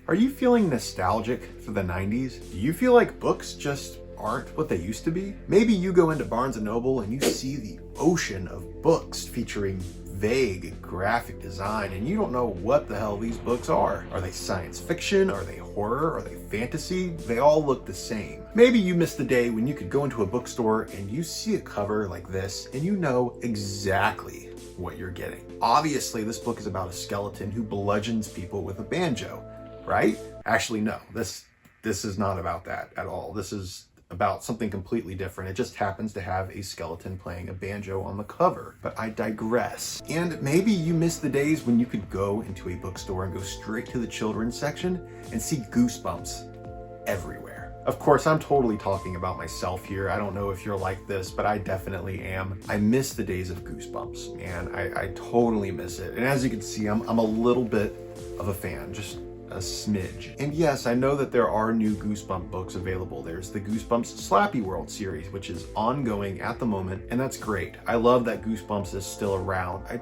Are you feeling nostalgic for the 90s? Do you feel like books just aren't what they used to be? Maybe you go into Barnes & Noble and you see the ocean of books featuring vague graphic design and you don't know what the hell these books are. Are they science fiction? Are they horror? Are they fantasy? They all look the same. Maybe you miss the day when you could go into a bookstore and you see a cover like this and you know exactly what you're getting. Obviously, this book is about a skeleton who bludgeons people with a banjo, right? Actually, no, this is not about that at all. This is about something completely different. It just happens to have a skeleton playing a banjo on the cover, but I digress. And maybe you miss the days when you could go into a bookstore and go straight to the children's section and see Goosebumps everywhere. Of course, I'm totally talking about myself here. I don't know if you're like this, but I definitely am. I miss the days of Goosebumps, and I totally miss it. And as you can see, I'm a little bit of a fan, just a smidge. And yes, I know that there are new Goosebump books available. There's the Goosebumps Slappy World series, which is ongoing at the moment, and that's great. I love that Goosebumps is still around. I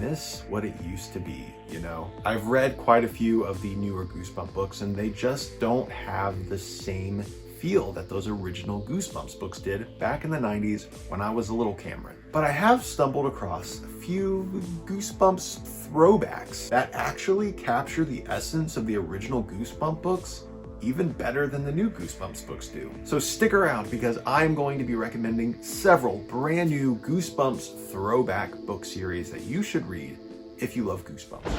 miss what it used to be, you know? I've read quite a few of the newer Goosebump books, and they just don't have the same feel that those original Goosebumps books did back in the 90s when I was a little Cameron. But I have stumbled across a few Goosebumps throwbacks that actually capture the essence of the original Goosebump books even better than the new Goosebumps books do. So stick around because I'm going to be recommending several brand new Goosebumps throwback book series that you should read if you love Goosebumps.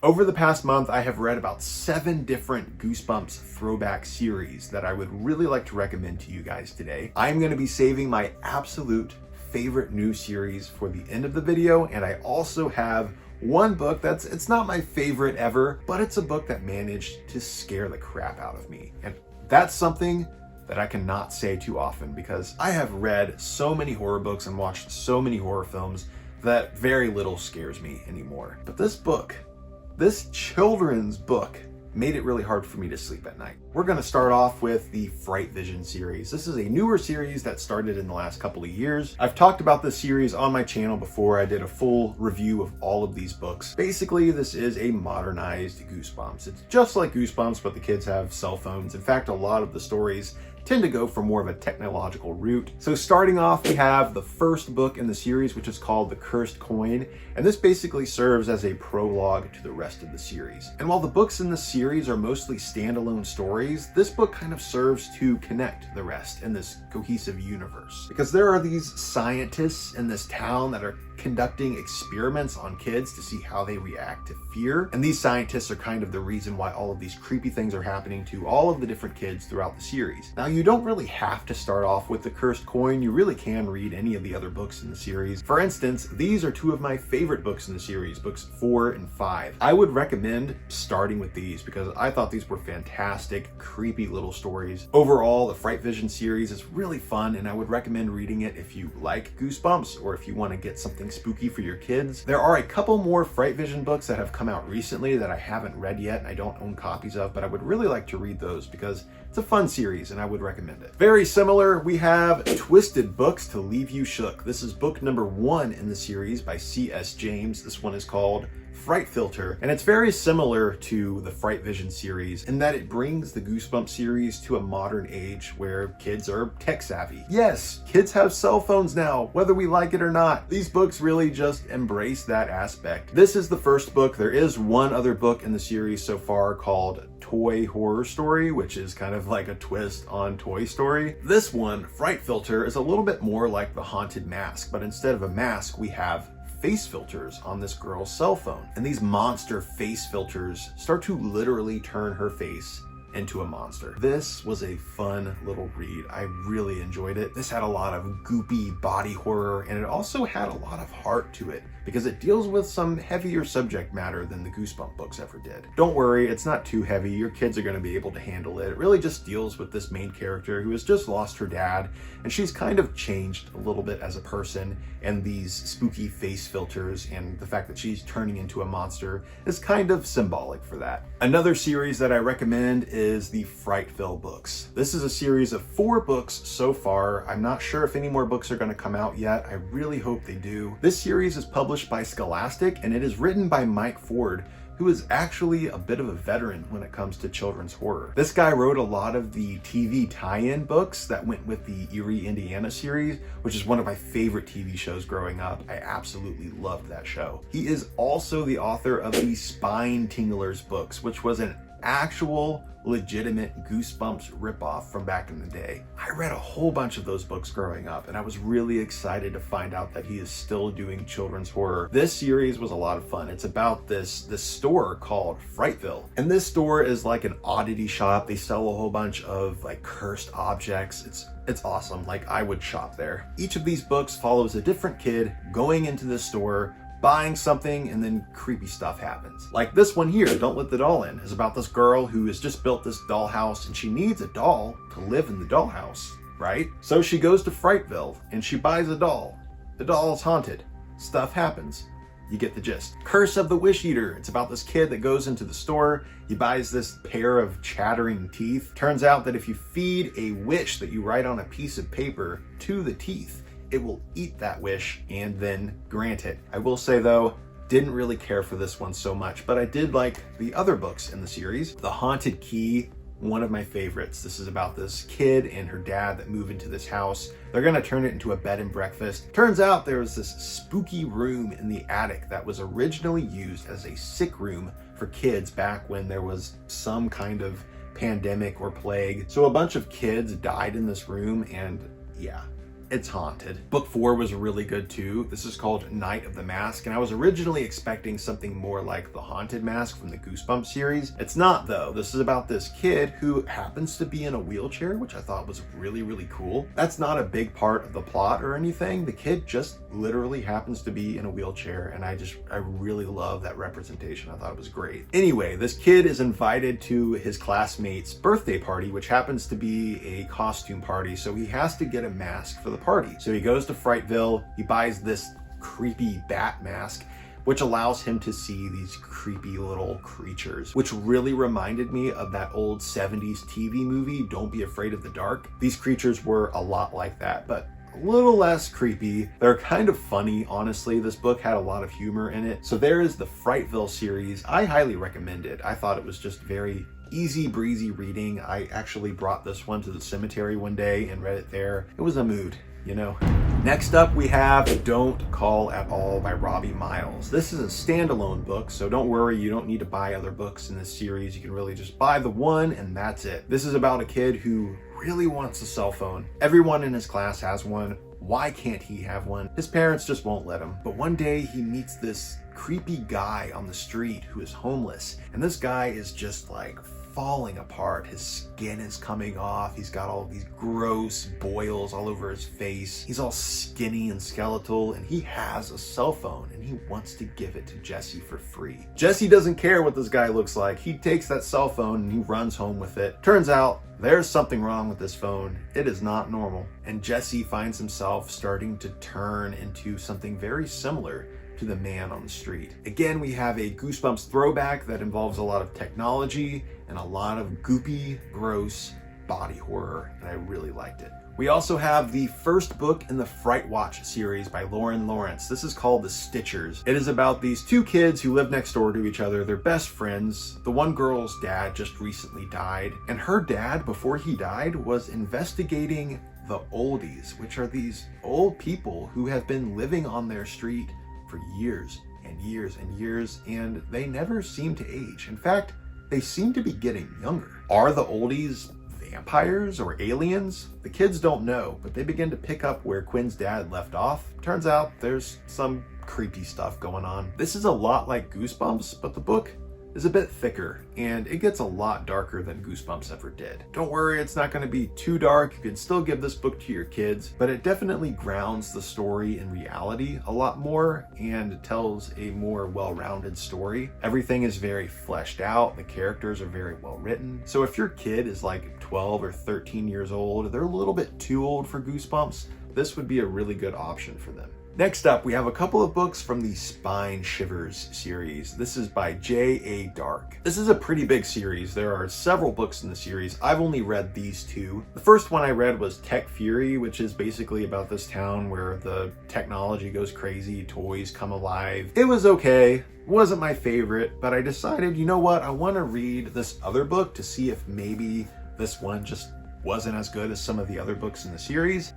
Over the past month, I have read about 7 different Goosebumps throwback series that I would really like to recommend to you guys today. I'm going to be saving my absolute favorite new series for the end of the video, and I also have one book it's not my favorite ever, but it's a book that managed to scare the crap out of me. And that's something that I cannot say too often because I have read so many horror books and watched so many horror films that very little scares me anymore. But this children's book made it really hard for me to sleep at night. We're going to start off with the Fright Vision series. This is a newer series that started in the last couple of years. I've talked about this series on my channel before. I did a full review of all of these books. Basically, this is a modernized Goosebumps. It's just like Goosebumps, but the kids have cell phones. In fact, a lot of the stories tend to go for more of a technological route. So starting off, we have the first book in the series, which is called The Cursed Coin, and this basically serves as a prologue to the rest of the series. And while the books in the series are mostly standalone stories, this book kind of serves to connect the rest in this cohesive universe. Because there are these scientists in this town that are conducting experiments on kids to see how they react to fear. And these scientists are kind of the reason why all of these creepy things are happening to all of the different kids throughout the series. Now, you don't really have to start off with The Cursed Coin. You really can read any of the other books in the series. For instance, these are 2 of my favorite books in the series, books 4 and 5. I would recommend starting with these because I thought these were fantastic, creepy little stories. Overall, the Fright Vision series is really fun, and I would recommend reading it if you like Goosebumps or if you want to get something spooky for your kids. There are a couple more Fright Vision books that have come out recently that I haven't read yet and I don't own copies of, but I would really like to read those because it's a fun series and I would recommend it. Very similar, we have Twisted Books to Leave You Shook. This is book number 1 in the series by C.S. James. This one is called Fright Filter, and it's very similar to the Fright Vision series in that it brings the Goosebumps series to a modern age where kids are tech savvy. Yes, kids have cell phones now, whether we like it or not. These books really just embrace that aspect. This is the first book. There is one other book in the series so far called Toy Horror Story, which is kind of like a twist on Toy Story. This one, Fright Filter, is a little bit more like The Haunted Mask, but instead of a mask, we have face filters on this girl's cell phone. And these monster face filters start to literally turn her face into a monster. This was a fun little read. I really enjoyed it. This had a lot of goopy body horror, and it also had a lot of heart to it because it deals with some heavier subject matter than the Goosebump books ever did. Don't worry, it's not too heavy. Your kids are going to be able to handle it. It really just deals with this main character who has just lost her dad, and she's kind of changed a little bit as a person, and these spooky face filters and the fact that she's turning into a monster is kind of symbolic for that. Another series that I recommend is the Frightville books. This is a series of 4 books so far. I'm not sure if any more books are going to come out yet. I really hope they do. This series is published by Scholastic, and it is written by Mike Ford, who is actually a bit of a veteran when it comes to children's horror. This guy wrote a lot of the TV tie-in books that went with the Erie, Indiana series, which is one of my favorite TV shows growing up. I absolutely loved that show. He is also the author of the Spine Tinglers books, which was an actual legitimate Goosebumps ripoff from back in the day. I read a whole bunch of those books growing up, and I was really excited to find out that he is still doing children's horror. This series was a lot of fun. It's about this store called Frightville, and this store is like an oddity shop. They sell a whole bunch of like cursed objects. It's awesome. Like, I would shop there. Each of these books follows a different kid going into this store, buying something, and then creepy stuff happens. Like this one here, Don't Let the Doll In, is about this girl who has just built this dollhouse and she needs a doll to live in the dollhouse, right? So she goes to Frightville and she buys a doll. The doll is haunted. Stuff happens. You get the gist. Curse of the Wish Eater. It's about this kid that goes into the store. He buys this pair of chattering teeth. Turns out that if you feed a wish that you write on a piece of paper to the teeth, it will eat that wish and then grant it. I will say though, didn't really care for this one so much, but I did like the other books in the series. The Haunted Key, one of my favorites. This is about this kid and her dad that move into this house. They're gonna turn it into a bed and breakfast. Turns out there was this spooky room in the attic that was originally used as a sick room for kids back when there was some kind of pandemic or plague. So a bunch of kids died in this room, and yeah, it's haunted. Book 4 was really good too. This is called Night of the Mask, and I was originally expecting something more like the Haunted Mask from the Goosebumps series. It's not though. This is about this kid who happens to be in a wheelchair, which I thought was really, really cool. That's not a big part of the plot or anything. The kid just literally happens to be in a wheelchair, and I really love that representation. I thought it was great. Anyway, this kid is invited to his classmate's birthday party, which happens to be a costume party, so he has to get a mask for the party. So he goes to Frightville, he buys this creepy bat mask, which allows him to see these creepy little creatures, which really reminded me of that old 70s TV movie, Don't Be Afraid of the Dark. These creatures were a lot like that, but a little less creepy. They're kind of funny, honestly. This book had a lot of humor in it. So there is the Frightville series. I highly recommend it. I thought it was just very easy breezy reading. I actually brought this one to the cemetery one day and read it there. It was a mood, you know. Next up we have Don't Call at All by Robbie Myles. This is a standalone book, so don't worry, you don't need to buy other books in this series. You can really just buy the one and that's it. This is about a kid who really wants a cell phone. Everyone in his class has one. Why can't he have one? His parents just won't let him. But one day he meets this creepy guy on the street who is homeless, and this guy is just like falling apart. His skin is coming off. He's got all these gross boils all over his face. He's all skinny and skeletal, and he has a cell phone and he wants to give it to Jesse for free. Jesse doesn't care what this guy looks like. He takes that cell phone and he runs home with it. Turns out there's something wrong with this phone. It is not normal. And Jesse finds himself starting to turn into something very similar to the man on the street. Again, we have a Goosebumps throwback that involves a lot of technology and a lot of goopy, gross body horror, and I really liked it. We also have the first book in the Fright Watch series by Lorien Lawrence. This is called The Stitchers. It is about these two kids who live next door to each other. They're best friends. The one girl's dad just recently died, and her dad, before he died, was investigating the oldies, which are these old people who have been living on their street for years and years and years, and they never seem to age. In fact, they seem to be getting younger. Are the oldies vampires or aliens? The kids don't know, but they begin to pick up where Quinn's dad left off. Turns out there's some creepy stuff going on. This is a lot like Goosebumps, but the book is a bit thicker, and it gets a lot darker than Goosebumps ever did. Don't worry, it's not going to be too dark. You can still give this book to your kids, but it definitely grounds the story in reality a lot more and tells a more well-rounded story. Everything is very fleshed out. The characters are very well written. So if your kid is like 12 or 13 years old, they're a little bit too old for Goosebumps, this would be a really good option for them. Next up, we have a couple of books from the Spine Shivers series. This is by J.A. Darke. This is a pretty big series. There are several books in the series. I've only read these two. The first one I read was Tech Fury, which is basically about this town where the technology goes crazy, toys come alive. It was okay. Wasn't my favorite, but I decided, you know what? I want to read this other book to see if maybe this one just wasn't as good as some of the other books in the series.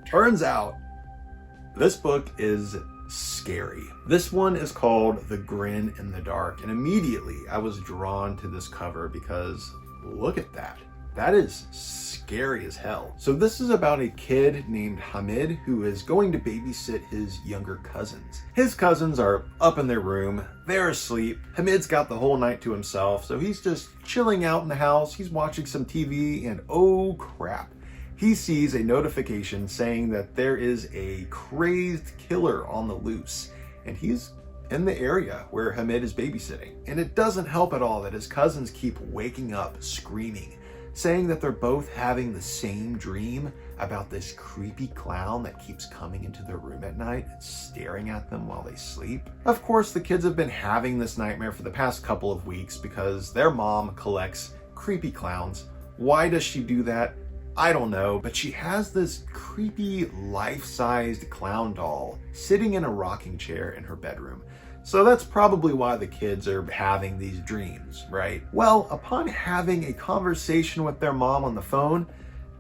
Turns out, this book is scary. This one is called The Grin in the Dark, and immediately I was drawn to this cover because look at that. That is scary as hell. So this is about a kid named Hamid who is going to babysit his younger cousins. His cousins are up in their room, they're asleep. Hamid's got the whole night to himself, so he's just chilling out in the house. He's watching some TV, and oh crap. He sees a notification saying that there is a crazed killer on the loose, and he's in the area where Hamid is babysitting. And it doesn't help at all that his cousins keep waking up screaming, saying that they're both having the same dream about this creepy clown that keeps coming into their room at night and staring at them while they sleep. Of course, the kids have been having this nightmare for the past couple of weeks because their mom collects creepy clowns. Why does she do that? I don't know, but she has this creepy life-sized clown doll sitting in a rocking chair in her bedroom. So that's probably why the kids are having these dreams, right? Well, upon having a conversation with their mom on the phone,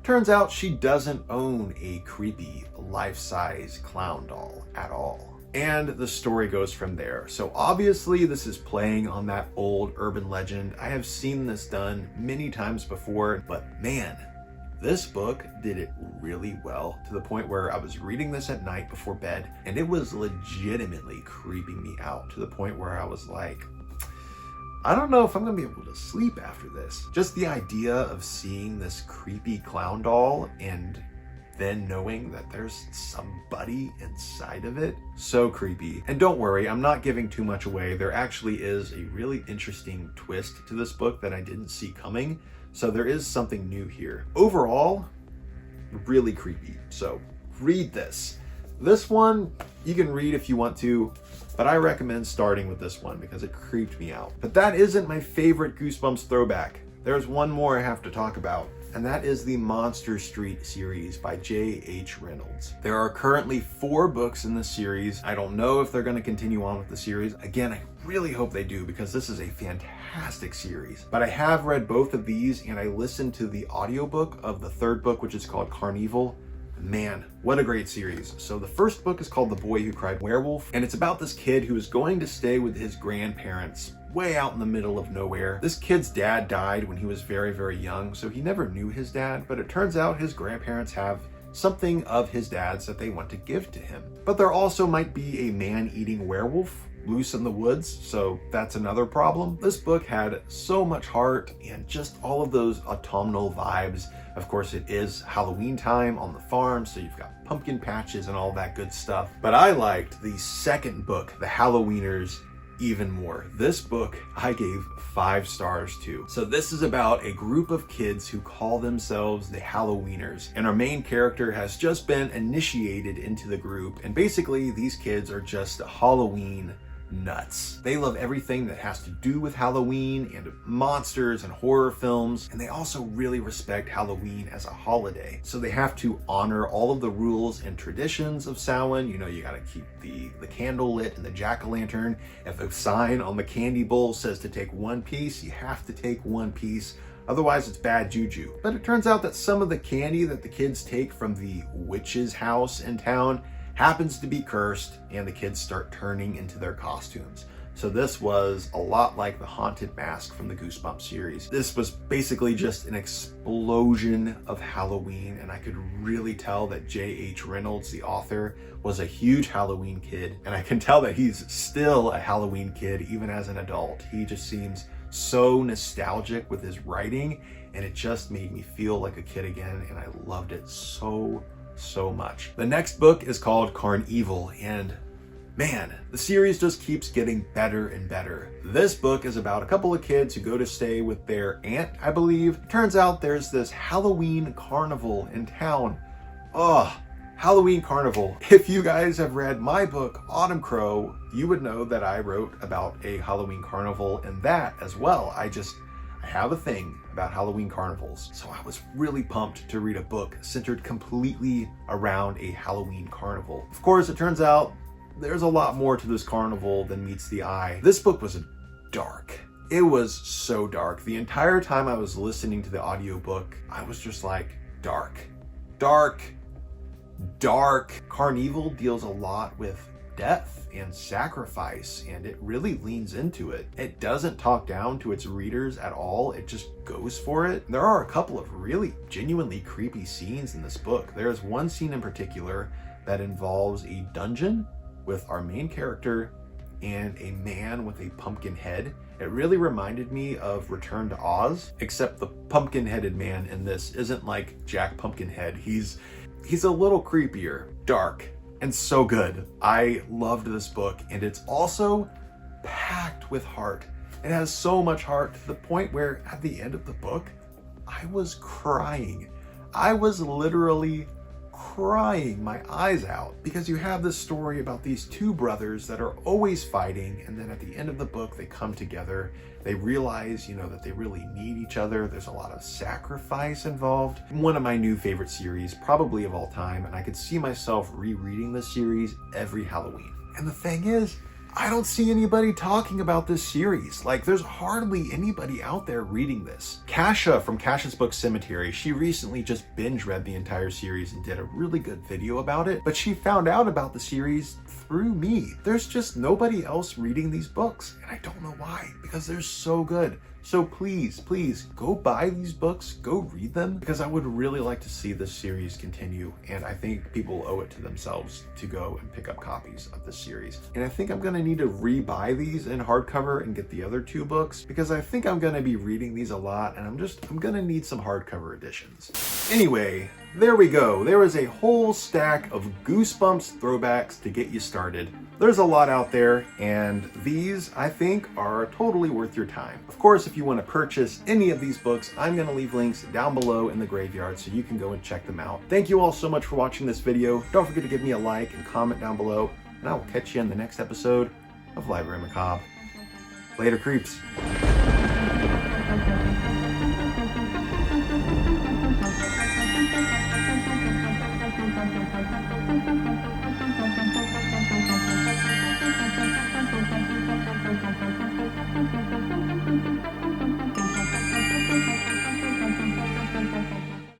turns out she doesn't own a creepy life-size clown doll at all. And the story goes from there. So obviously this is playing on that old urban legend. I have seen this done many times before, but man, this book did it really well, to the point where I was reading this at night before bed and it was legitimately creeping me out, to the point where I was like, I don't know if I'm gonna be able to sleep after this. Just the idea of seeing this creepy clown doll and then knowing that there's somebody inside of it, so creepy. And don't worry, I'm not giving too much away. There actually is a really interesting twist to this book that I didn't see coming. So there is something new here. Overall, really creepy. So read this. This one, you can read if you want to, but I recommend starting with this one because it creeped me out. But that isn't my favorite Goosebumps throwback. There's one more I have to talk about, and that is the MonsterStreet series by J.H. Reynolds. There are currently 4 books in this series. I don't know if they're going to continue on with the series. Again, I really hope they do because this is a fantastic series. But I have read both of these, and I listened to the audiobook of the 3rd book, which is called Carnival. Man, what a great series. So the first book is called The Boy Who Cried Werewolf, and it's about this kid who is going to stay with his grandparents way out in the middle of nowhere. This kid's dad died when he was very, very young, so he never knew his dad, but it turns out his grandparents have something of his dad's that they want to give to him. But there also might be a man-eating werewolf loose in the woods, so that's another problem. This book had so much heart and just all of those autumnal vibes. Of course, it is Halloween time on the farm, so you've got pumpkin patches and all that good stuff. But I liked the second book, The Halloweeners, even more. This book I gave 5 stars to. So this is about a group of kids who call themselves the Halloweeners, and our main character has just been initiated into the group, and basically these kids are just Halloween nuts. They love everything that has to do with Halloween and monsters and horror films, and they also really respect Halloween as a holiday. So they have to honor all of the rules and traditions of Samhain. You know, you gotta keep the candle lit and the jack-o'-lantern. If a sign on the candy bowl says to take 1 piece, you have to take 1 piece. Otherwise, it's bad juju. But it turns out that some of the candy that the kids take from the witch's house in town happens to be cursed, and the kids start turning into their costumes. So this was a lot like the Haunted Mask from the Goosebumps series. This was basically just an explosion of Halloween, and I could really tell that J.H. Reynolds, the author, was a huge Halloween kid, and I can tell that he's still a Halloween kid even as an adult. He just seems so nostalgic with his writing, and it just made me feel like a kid again, and I loved it so much. The next book is called Carnival, and man, the series just keeps getting better and better. This book is about a couple of kids who go to stay with their aunt, I believe. Turns out there's this Halloween carnival in town. Oh, Halloween Carnival. If you guys have read my book, Autumn Crow, you would know that I wrote about a Halloween carnival in that as well. I have a thing about Halloween carnivals. So I was really pumped to read a book centered completely around a Halloween carnival. Of course, it turns out there's a lot more to this carnival than meets the eye. This book was dark. It was so dark. The entire time I was listening to the audiobook, I was just like, dark, dark, dark. Carnival deals a lot with death and sacrifice, and it really leans into it. It doesn't talk down to its readers at all. It just goes for it. There are a couple of really genuinely creepy scenes in this book. There's one scene in particular that involves a dungeon with our main character and a man with a pumpkin head. It really reminded me of Return to Oz, except the pumpkin-headed man in this isn't like Jack Pumpkinhead. He's a little creepier, dark, and so good. I loved this book, and it's also packed with heart. It has so much heart to the point where at the end of the book, I was crying. I was literally crying my eyes out, because you have this story about these two brothers that are always fighting, and then at the end of the book they come together. They realize, that they really need each other. There's a lot of sacrifice involved. One of my new favorite series, probably of all time, and I could see myself rereading this series every Halloween. And the thing is, I don't see anybody talking about this series. Like, there's hardly anybody out there reading this. Kasha from Kasha's Book Cemetery, she recently just binge read the entire series and did a really good video about it, but she found out about the series through me. There's just nobody else reading these books, and I don't know why, because they're so good. So please, please go buy these books, go read them, because I would really like to see this series continue, and I think people owe it to themselves to go and pick up copies of this series. And I think I'm gonna need to re-buy these in hardcover and get the other two books, because I think I'm gonna be reading these a lot, and I'm gonna need some hardcover editions. Anyway, there we go. There is a whole stack of Goosebumps throwbacks to get you started. There's a lot out there, and these, I think, are totally worth your time. Of course, if you want to purchase any of these books, I'm going to leave links down below in the graveyard so you can go and check them out. Thank you all so much for watching this video. Don't forget to give me a like and comment down below, and I will catch you in the next episode of Library Macabre. Later, creeps.